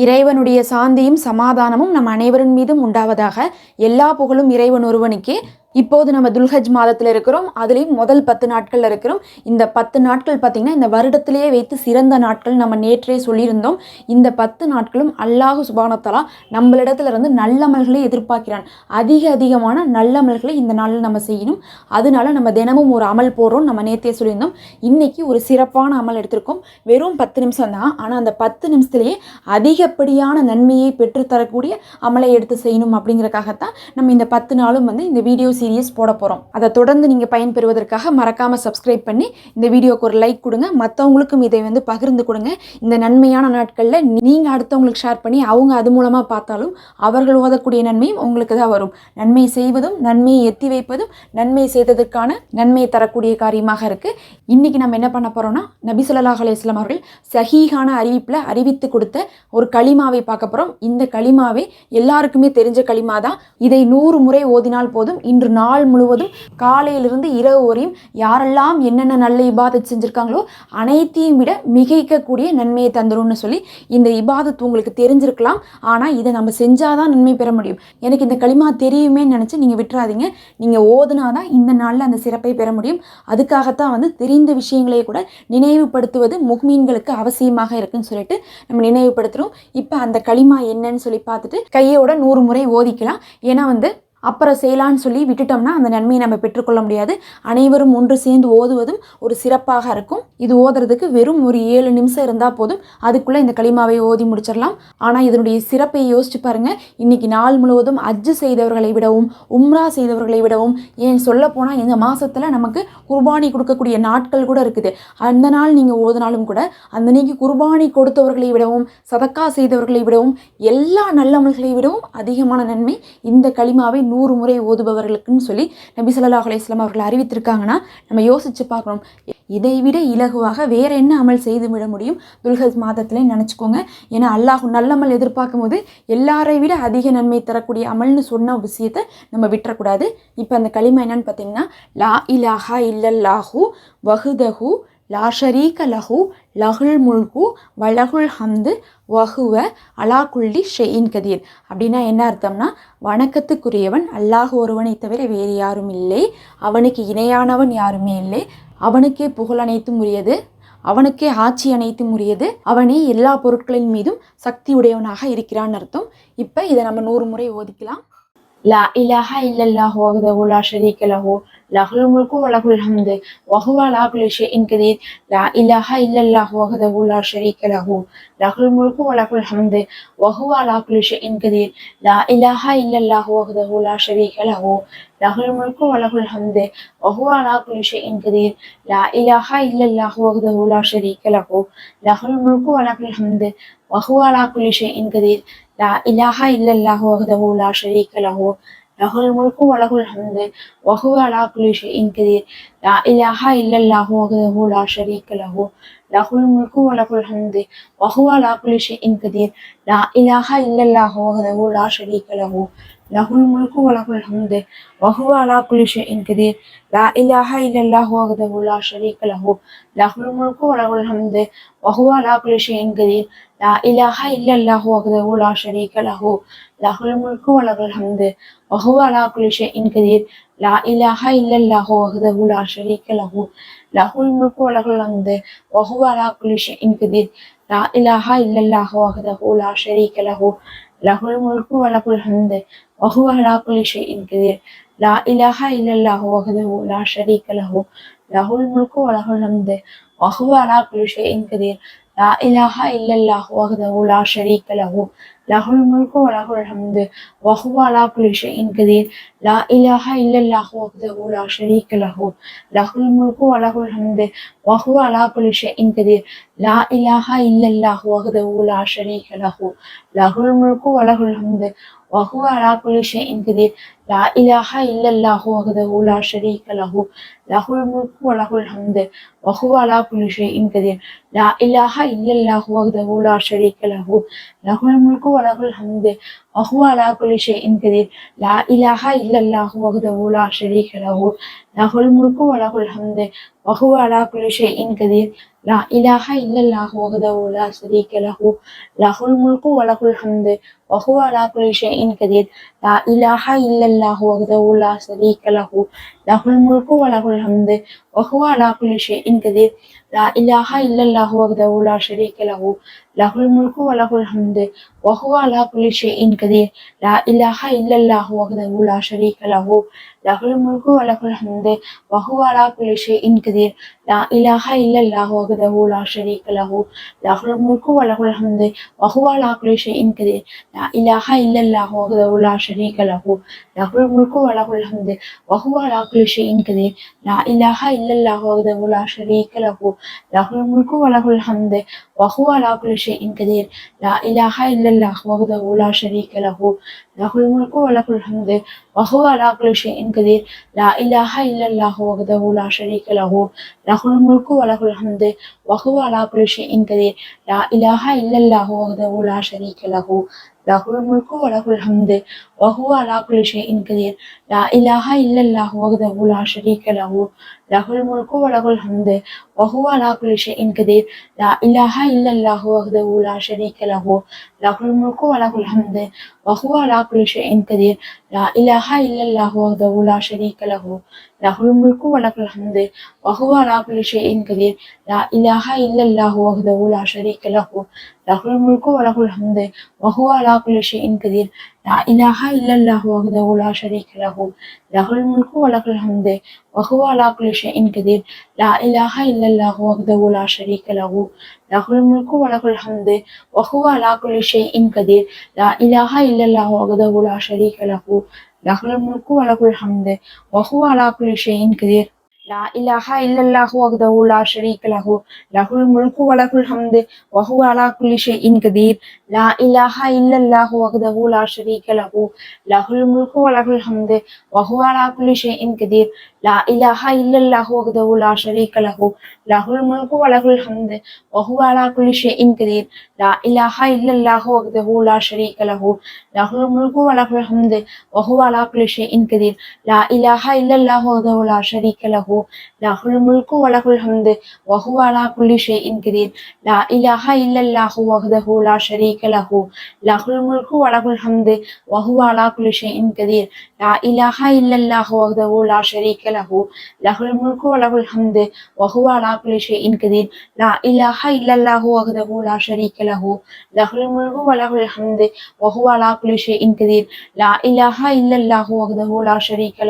இறைவனுடைய சாந்தியும் சமாதானமும் நம் அனைவரின் மீதும் உண்டாவதாக. எல்லா புகழும் இறைவன் ஒருவனுக்கே. இப்போது நம்ம துல்ஹஜ் மாதத்தில் இருக்கிறோம். அதுலேயும் முதல் 10 நாட்கள் இருக்கிறோம். இந்த 10 நாட்கள் பார்த்திங்கன்னா இந்த வருடத்திலேயே வைத்து சிறந்த நாட்கள் நம்ம நேற்றே சொல்லியிருந்தோம். இந்த 10 நாட்களும் அல்லாஹு சுப்ஹானஹு வ தஆலா நம்மளிடத்துல இருந்து நல்லமல்களை எதிர்பார்க்கிறான். அதிகமான நல்லமல்களை இந்த நாளில் நம்ம செய்யணும். அதனால நம்ம தினமும் ஒரு அமல் போடுறோம். நம்ம நேற்றே சொல்லியிருந்தோம். இன்னைக்கு ஒரு சிறப்பான அமல் எடுத்திருக்கோம். வெறும் 10 நிமிஷம் தான். ஆனால் அந்த 10 நிமிஷத்துலேயே அதிகப்படியான நன்மையை பெற்றுத்தரக்கூடிய அமலை எடுத்து செய்யணும். அப்படிங்கிறக்காகத்தான் நம்ம இந்த 10 நாளும் இந்த வீடியோ சீரியஸ் போட போகிறோம். அதை தொடர்ந்து நீங்கள் பயன்பெறுவதற்காக மறக்காமல் சப்ஸ்கிரைப் பண்ணி இந்த வீடியோக்கு ஒரு லைக் கொடுங்க. மற்றவங்களுக்கும் இதை பகிர்ந்து கொடுங்க. இந்த நன்மையான நாட்களில் நீங்கள் அடுத்தவங்களுக்கு ஷேர் பண்ணி அவங்க அது மூலமாக பார்த்தாலும் அவர்கள் ஓதக்கூடிய நன்மையும் உங்களுக்கு தான் வரும். நன்மை செய்வதும் நன்மையை எத்தி வைப்பதும் நன்மை செய்ததற்கான நன்மையை தரக்கூடிய காரியமாக இருக்குது. இன்றைக்கி நம்ம என்ன பண்ண போகிறோம்னா, நபி ஸல்லல்லாஹு அலைஹி வஸல்லம் அவர்கள் சஹீஹான அறிவிப்பில் அறிவித்து கொடுத்த ஒரு களிமாவை பார்க்க போகிறோம். இந்த களிமாவே எல்லாருக்குமே தெரிஞ்ச களிமா தான். இதை 100 முறை ஓதினால் போதும். இன்று நாள் முழுவதும் காலையிலிருந்து இரவு வரையும் யாரெல்லாம் என்னென்ன நல்ல இபாதத் செஞ்சுருக்காங்களோ அனைத்தையும் விட மிகைக்கக்கூடிய நன்மையை தந்துரும்னு சொல்லி இந்த இபாதத் உங்களுக்கு தெரிஞ்சிருக்கலாம். ஆனால் இதை நம்ம செஞ்சாதான் நன்மை பெற முடியும். எனக்கு இந்த களிமா தெரியுமே நினச்சி நீங்கள் விட்டுறாதீங்க. நீங்கள் ஓதுனாதான் இந்த நாளில் அந்த சிறப்பை பெற முடியும். அதுக்காகத்தான் தெரிந்த விஷயங்களே கூட நினைவுபடுத்துவது முஃமின்களுக்கு அவசியமாக இருக்குன்னு சொல்லிட்டு நம்ம நினைவுபடுத்துகிறோம். இப்போ அந்த களிமா என்னன்னு சொல்லி பார்த்துட்டு கையோட 100 முறை ஓதிக்கலாம். ஏன்னா அப்புறம் செய்யலான்னு சொல்லி விட்டுட்டோம்னா அந்த நன்மையை நம்ம பெற்றுக்கொள்ள முடியாது. அனைவரும் ஒன்று சேர்ந்து ஓதுவதும் ஒரு சிறப்பாக இருக்கும். இது ஓதுறதுக்கு வெறும் ஒரு 7 நிமிஷம் இருந்தால் போதும். அதுக்குள்ளே இந்த களிமாவை ஓதி முடிச்சிடலாம். ஆனால் இதனுடைய சிறப்பை யோசிச்சு பாருங்கள். இன்றைக்கி நாள் முழுவதும் ஹஜ்ஜு செய்தவர்களை விடவும் உம்ரா செய்தவர்களை விடவும், ஏன் சொல்ல போனால் இந்த மாதத்தில் நமக்கு குர்பானி கொடுக்கக்கூடிய நாட்கள் கூட இருக்குது. அந்த நாள் நீங்கள் ஓதுனாலும் கூட அந்த நீங்கள் குர்பானி கொடுத்தவர்களை விடவும் சதக்கா செய்தவர்களை விடவும் எல்லா நல்லமல்களை விடவும் அதிகமான நன்மை இந்த களிமாவை 100 முறை ஓதுபவர்களுக்குன்னு சொல்லி நபி ஸல்லல்லாஹு அலைஹி வஸல்லம் அவர்கள் அறிவித்திருக்காங்கன்னா நம்ம யோசிச்சு பார்க்கணும். இதை விட இலகுவாக வேற என்ன அமல் செய்து விட முடியும் துல்ஹஜ் மாதத்திலே நினச்சிக்கோங்க. ஏன்னா அல்லாஹ் நல்லமல் எதிர்பார்க்கும் போது எல்லாரை விட அதிக நன்மை தரக்கூடிய அமல்னு சொன்ன விஷயத்தை நம்ம விட்டுறக்கூடாது. இப்போ அந்த களிமா என்னன்னு பார்த்தீங்கன்னா, லா இலாஹா இல்லல்லாஹு வஹ்தஹு லா ஷரீக லஹு லஹுல் முல்கு வலகுல் ஹம்து வஹுவ அலா குல்லி ஷைஇன் கதீர். அப்படின்னா என்ன அர்த்தம்னா, வணக்கத்துக்குரியவன் அல்லாஹ் ஒருவனை தவிர வேறு யாரும் இல்லை, அவனுக்கு இணையானவன் யாருமே இல்லை, அவனுக்கே புகழ் அனைத்தும் உரியது, அவனுக்கே ஆட்சி அனைத்தும் உரியது, அவனே எல்லா பொருட்களின் மீதும் சக்தி உடையவனாக இருக்கிறான்னு அர்த்தம். இப்போ இதை நம்ம 100 முறை ஓதிக்கலாம். லா இலாஹா இல்லல்லாஹு வஹ்தஹு லா ஷரீக லஹு லஹுல் முல்கு வலகுல் ஹம்து வஹுவ அலா குல்லி ஷைஇன் கதீர். லா இலாஹா இல்லல்லாஹு வஹ்தஹு லா ஷரீக லஹு லஹுல் முல்கு வலகுல் ஹம்து வஹுவ அலா குல்லி ஷைஇன் கதீர். லா இலாஹா இல்லல்லாஹு வஹ்தஹு லா ஷரீக லஹு லஹுல் முல்கு வலகுல் ஹம்து வஹுவ அலா குல்லி ஷைஇன் கதீர். லா இலாஹா இல்லல்லாஹு வஹ்தஹு லா ஷரீக லஹு லஹுல் முல்கு வலகுல் ஹம்து வஹுவ அலா குல்லி ஷைஇன் கதீர். லா இலாஹா இல்லல்லாஹு வஹ்தஹு லா ஷரீக லஹு லஹுல் முல்கு வலகுல் ஹம்து வஹுவ அலா குல்லி ஷைஇன் கதீர். லா இலாஹா இல்லல்லாஹு வஹ்தஹு லா ஷரீக லஹு லஹுல் முல்கு வலகுல் ஹம்து வஹுவ அலா குல்லி ஷைஇன் கதீர். லா இலாஹா இல்லல்லாஹு வஹ்தஹு லா ஷரீக லஹு லஹுல் முல்கு வலகுல் ஹம்து வஹுவ அலா குல்லி ஷைஇன் கதீர். லா இலாஹா இல்லல்லாஹு வஹ்தஹு லா ஷரீக லஹு லஹுல் முல்கு வலகுல் ஹம்து வஹுவ அலா குல்லி ஷைஇன் கதீர். லா இலாஹா இல்லல்லாஹு வஹ்தஹு லா ஷரீக லஹு லஹுல் முல்கு வலகுல் ஹம்து வஹுவ அலா குல்லி ஷைஇன் கதீர். லா இலாஹா இல்லல்லாஹு வஹ்தஹு லா ஷரீக லஹு லஹுல் முல்கு வலகுல் ஹம்து வஹுவ அலா குல்லி ஷைஇன் கதீர். லா இலாஹா இல்லல்லாஹு வஹ்தஹு லா ஷரீக லஹு லஹுல் முல்கு வலகுல் ஹம்து வஹுவ அலா குல்லி ஷைஇன் கதீர். லா இலாஹா இல்லல்லாஹு வஹ்தஹு லா ஷரீக லஹு லஹுல் முல்கு வலகுல் ஹம்து வஹுவ அலா குல்லி ஷைஇன் கதீர். லா இலாஹா இல்லல்லாஹு வஹ்தஹு லா ஷரீக லஹு லஹுல் முல்கு வலகுல் ஹம்து வஹுவ அலா குல்லி ஷைஇன் கதீர். லா இலாஹா இல்லல்லாஹு வஹ்தஹு லா ஷரீக லஹு லஹுல் முல்கு வலகுல் ஹம்து வஹுவ அலா குல்லி ஷைஇன் கதீர். லா இலாஹா இல்லல்லாஹு வஹ்தஹு லா ஷரீக லஹு லஹுல் முல்கு வலகுல் ஹம்து வஹுவ அலா குல்லி ஷைஇன் கதீர். لا إله إلا الله وحده لا شريك له له الملك وله الحمد وهو على كل شيء قدير لا إله إلا الله وحده لا شريك له له الملك وله الحمد وهو على كل شيء قدير لا إله إلا الله وحده لا شريك له له الملك وله الحمد وهو على كل شيء قدير لا إله إلا الله وحده لا شريك له له الملك وله الحمد وهو على كل شيء قدير لا إله إلا الله وحده لا شريك له له الملك وله الحمد وهو على كل شيء قدير لا إله إلا الله وحده لا شريك له له الملك وله الحمد وهو على كل شيء قدير لا إله إلا الله وحده لا شريك له له الملك وله الحمد وهو على كل شيء قدير لا إله إلا الله وحده لا شريك له له الملك وله الحمد وهو على كل شيء قدير لا إله إلا الله وحده لا شريك له له الملك وله الحمد وهو على كل شيء قدير لا إله إلا الله وحده لا شريك له له الملك وله الحمد وهو على كل شيء قدير لا إله إلا الله وحده لا شريك له له الملك وله الحمد وهو على كل شيء قدير لا إله إلا الله وحده لا شريك له له الملك وله الحمد وهو على كل شيء قدير لا إله إلا الله وحده لا شريك له له الملك وله الحمد وهو على كل شيء قدير لا إله إلا الله وحده لا شريك له له الملك وله الحمد وهو على كل شيء قدير لا إله إلا الله وحده لا شريك له له الملك وله الحمد وهو على كل شيء قدير لا إله إلا الله وحده لا شريك له له الملك وله الحمد وهو على كل شيء قدير لا إله إلا الله وحده لا شريك له له الملك وله الحمد وهو على كل شيء قدير لا إله إلا الله وحده لا شريك له له الملك وله الحمد وهو على كل شيء قدير لا إله إلا الله وحده لا شريك له له الملك وله الحمد وهو على كل شيء قدير لا إله إلا الله وحده لا شريك له له الملك وله الحمد وهو على كل شيء قدير لا إله إلا الله وحده لا شريك له له الملك وله الحمد وهو على كل شيء قدير لا إله إلا الله وحده لا شريك له له الملك وله الحمد وهو على كل شيء قدير لا إله إلا الله وحده لا شريك له له الملك وله الحمد وهو على كل شيء قدير لا إله إلا الله وحده لا شريك له له الملك وله الحمد وهو على كل شيء قدير لا إله إلا الله وحده لا شريك له له الملك وله الحمد وهو على كل شيء قدير لا إله إلا الله وحده لا شريك له له الملك وله الحمد وهو على كل شيء قدير لا إله إلا الله وحده لا شريك له له الملك وله الحمد وهو على كل شيء قدير لا إله إلا الله وحده لا شريك له له الملك وله الحمد وهو على كل شيء قدير لا إله إلا الله وحده لا شريك له له الملك وله الحمد وهو على كل شيء قدير لا إله إلا الله وحده لا شريك له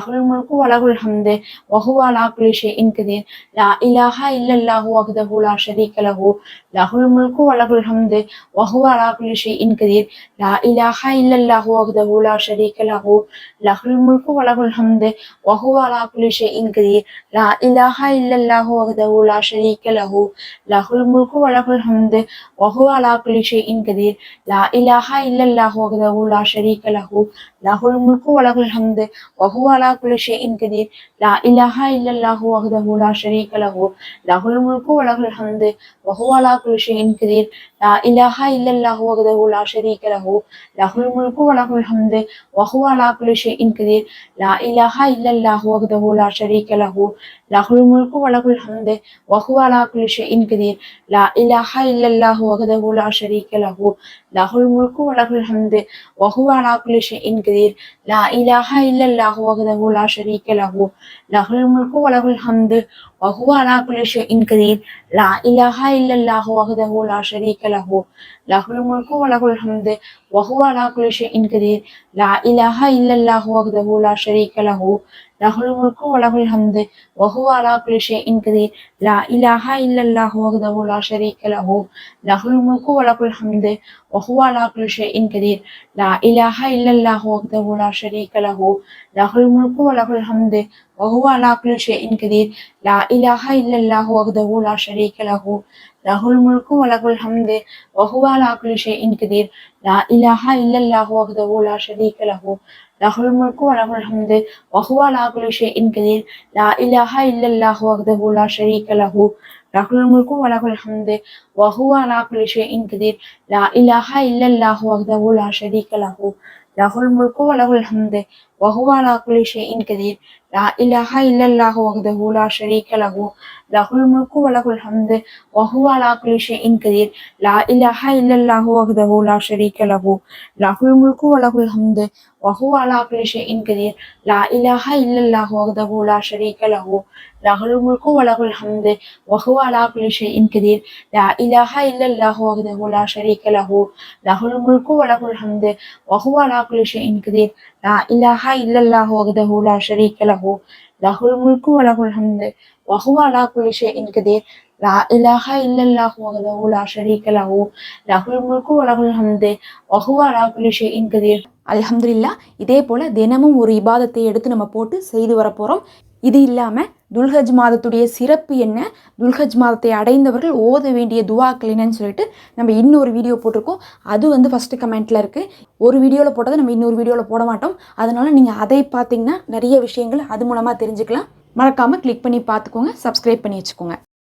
له الملك وله الحمد وهو على كل شيء قدير لا إله إلا الله وحده لا شريك له له الملك وله الحمد وهو على كل شيء قدير لا إله إلا الله وحده لا شريك له له الملك وله الحمد وهو على كل شيء قدير لا إله إلا الله وحده لا شريك له له الملك وله الحمد وهو على كل شيء قدير لا إله إلا الله وحده لا شريك له له الملك وله الحمد وهو على كل شيء قدير لا إله إلا الله وحده لا شريك له له الملك وله الحمد وهو على كل شيء قدير لا إله إلا الله وحده لا شريك له له الملك وله الحمد وهو على كل شيء قدير لا إله إلا الله وحده لا شريك له له الملك وله الحمد وهو على كل شيء قدير لا إله إلا الله وحده لا شريك له له الملك وله الحمد وهو على كل شيء قدير لا إله إلا الله وحده لا شريك له له الملك وله الحمد وهو على كل شيء قدير لا إله إلا الله وحده لا شريك له له الملك وله الحمد وهو على كل شيء قدير لا إله إلا الله وحده لا شريك له له الملك وله الحمد وهو على كل شيء قدير لا إله إلا الله وحده لا شريك له له الملك وله الحمد وهو على كل شيء قدير لا إله إلا الله وحده لا شريك له லஹுல் முல்கு வலகுல் ஹம்து வஹுவ அலா குல்லி ஷைஇன் கதீர் லா இலாஹா இல்லல்லாஹு வஹ்தஹு லா ஷரீக லஹு லஹுல் முல்கு வலகுல் ஹம்து வஹுவ அலா குல்லி ஷைஇன் கதீர் லா இலாஹா இல்லல்லாஹு வஹ்தஹு லா ஷரீக லஹு லஹுல் முல்கு வலகுல் ஹம்து வஹுவ அலா குல்லி ஷைஇன் கதீர் லா இலாஹா இல்லல்லாஹு வஹ்தஹு லா ஷரீக லஹு லஹுல் முல்கு வலகுல் ஹம்து வஹுவ அலா குல்லி ஷைஇன் கதீர் லா இலாஹா இல்லல்லாஹு வஹ்தஹு லா ஷரீக லஹு லஹுல் முல்கு வலகுல் ஹம்து வஹுவ அலா குல்லி ஷைஇன் கதீர் லா இலாஹா இல்லல்லாஹு வஹ்தஹு லா ஷரீக லஹு லஹுல் முல்கு வலகுல் ஹம்து வஹுவ அலா குல்லி ஷைஇன் கதீர் லா இலாஹா இல்லல்லாஹு வஹ்தஹு லா ஷரீக லஹு லஹுல் முல்கு வலகுல் ஹம்து வஹுவ அலா குல்லி ஷைஇன் கதீர் லா இலாஹா இல்லல்லாஹு வஹ்தஹு லா ஷரீக லஹு லஹுல் முல்கு வலகுல் ஹம்து வஹுவ அலா குல்லி ஷைஇன் கதீர் லா இலாஹா இல்லல்லாஹு வஹ்தஹு லா ஷரீக லஹு லஹுல் முல்கு வலகுல் ஹம்து வஹுவ அலா குல்லி ஷைஇன் கதீர் லா இலாஹா இல்லல்லாஹு வஹ்தஹு லா ஷரீக லஹு லஹுல் முல்கு வலகுல் ஹம்து வஹுவ அலா குல்லி ஷைஇன் கதீர். அல்ஹம்துலில்லாஹ். இதே போல் தினமும் ஒரு இபாதத்தை எடுத்து நம்ம போட்டு செய்து வரப்போகிறோம். இது இல்லாமல் துல்ஹஜ் மாதத்துடைய சிறப்பு என்ன, துல்ஹஜ் மாதத்தை அடைந்தவர்கள் ஓத வேண்டிய துவாக்கள் என்னன்னு சொல்லிட்டு நம்ம இன்னொரு வீடியோ போட்டிருக்கோம். அது ஃபஸ்ட்டு கமெண்ட்டில் இருக்குது. ஒரு வீடியோவில் போட்டதை நம்ம இன்னொரு வீடியோவில் போட மாட்டோம். அதனால் நீங்கள் அதை பார்த்தீங்கன்னா நிறைய விஷயங்கள் அது மூலமாக தெரிஞ்சுக்கலாம். மறக்காமல் கிளிக் பண்ணி பார்த்துக்கோங்க, சப்ஸ்கிரைப் பண்ணி வச்சுக்கோங்க.